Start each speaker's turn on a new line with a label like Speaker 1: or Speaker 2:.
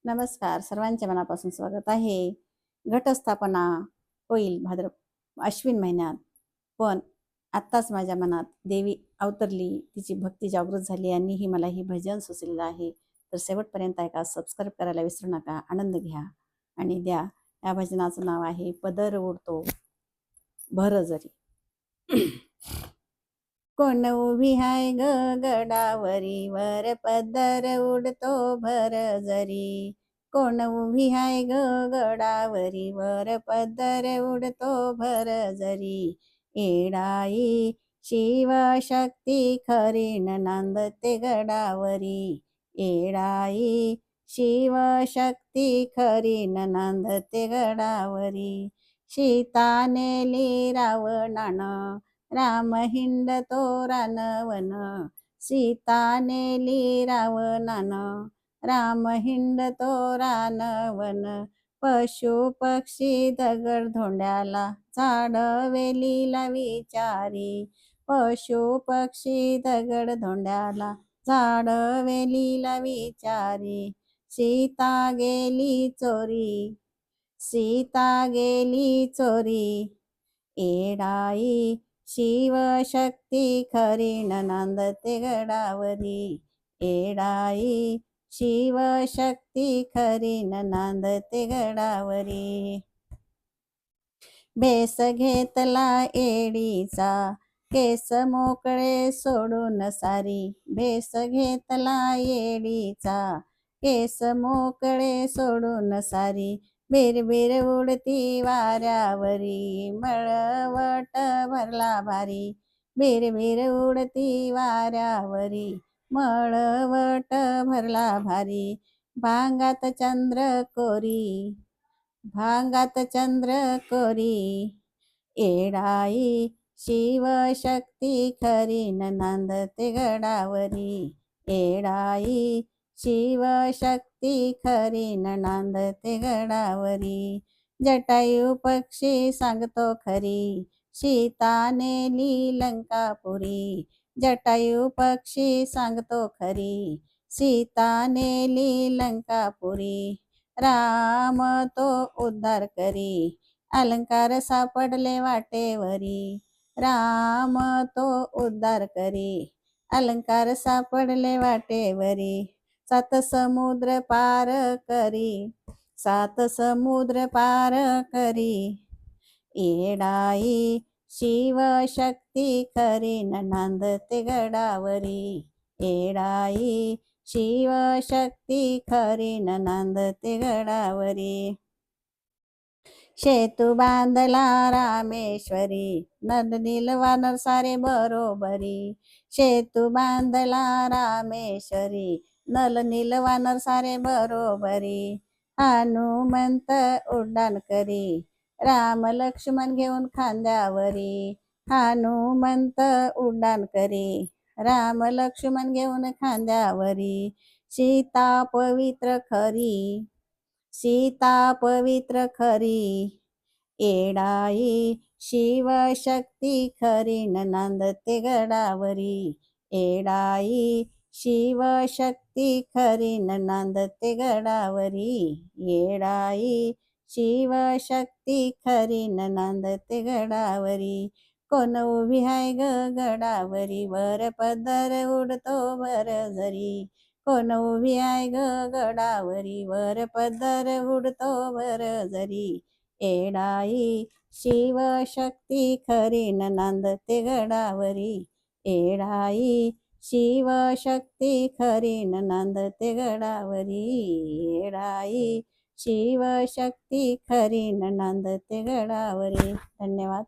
Speaker 1: नमस्कार, सर्वांच्या मनापासून स्वागत आहे. घटस्थापना होईल अश्विन महिन्यात, पण आत्ताच माझ्या मनात देवी अवतरली, तिची भक्ती जागृत झाली आणि मला ही भजन सुचलेलं आहे. तर शेवटपर्यंत ऐका, सबस्क्राईब करायला विसरू नका. आनंद घ्या आणि द्या. या भजनाचं नाव आहे पदर उडतो भर जरी. कोण उभी हाय ग गडावरी, वर पदर उडतो भर जरी. कोण उभी हाय ग गडावरी, वर पदर उडतो भर जरी. येडाई शिवशक्ती खरी नांदते गडावरी. येडाई शिवशक्ती खरी नांदते गडावरी. सीता नेली रावणानं, राम हिंडतो रानवन. सीता नेली रावणानं, राम हिंडतो रानवन. पशु पक्षी दगड धोंड्याला, झाड वेलीला विचारी. पशु पक्षी दगड धोंड्याला, झाड वेलीला विचारी. सीता गेली चोरी, सीता गेली चोरी. येडाई शिवशक्ती खरी नांदते गडावरी. येडाई शिवशक्ती खरी नांदते गडावरी. बेस घेतला येडीचा, केस मोकळे सोडून सारी. बेस घेतला येडीचा, केस मोकळे सोडून सारी. बिरबिर उडती वाऱ्यावरी, मळवट भरला भारी. बिरबिर उडती वाऱ्यावरी, मळवट भरला भारी. भांगात चंद्र कोरी, भांगात चंद्र कोरी. येडाई शिवशक्ती खरी नांदते गडावरी. येडाई शिवशक्ती खरी नांदते गडावरी. जटायू पक्षी सांगतो खरी, सीता नेली लंकापुरी. जटायू पक्षी सांगतो खरी, सीता नेली लंकापुरी. राम तो उद्धार करी, अलंकार सापडले वाटेवरी. राम तो उद्धार करी, अलंकार सापडले वाटेवरी. सात समुद्र पार करी, सात समुद्र पार करी. येडाई शिवशक्ती खरी नांदते गडावरी. येडाई शिवशक्ती खरी नांदते गडावरी. शेतू बांधला रामेश्वरी, नद नीलवानर सारे बरोबरी. शेतू बांधला रामेश्वरी, नल नीलवानर सारे बरोबरी. हनुमंत उड्डाण करी, राम लक्ष्मण घेऊन खांद्यावरी. हनुमंत उड्डाण करी, राम लक्ष्मण घेऊन खांद्यावरी. सीता पवित्र खरी, सीता पवित्र खरी. येडाई शिवशक्ती खरी नांदते गडावरी. येडाई शिवशक्ती खरी नांदते गडावरी. येडाई शिवशक्ती खरी नांदते गडावरी. कोण उभी हाय ग गडावरी, वर पदर उडतो भर जरी. कोण उभी आहे ग गडावरी, वर पदर उडतो भर जरी. येडाई शिवशक्ती खरी नांदते गडावरी. येडाई शिवशक्ती खरी नांदते गडावरी. येडाई शिवशक्ती खरी नांदते गडावरी. धन्यवाद.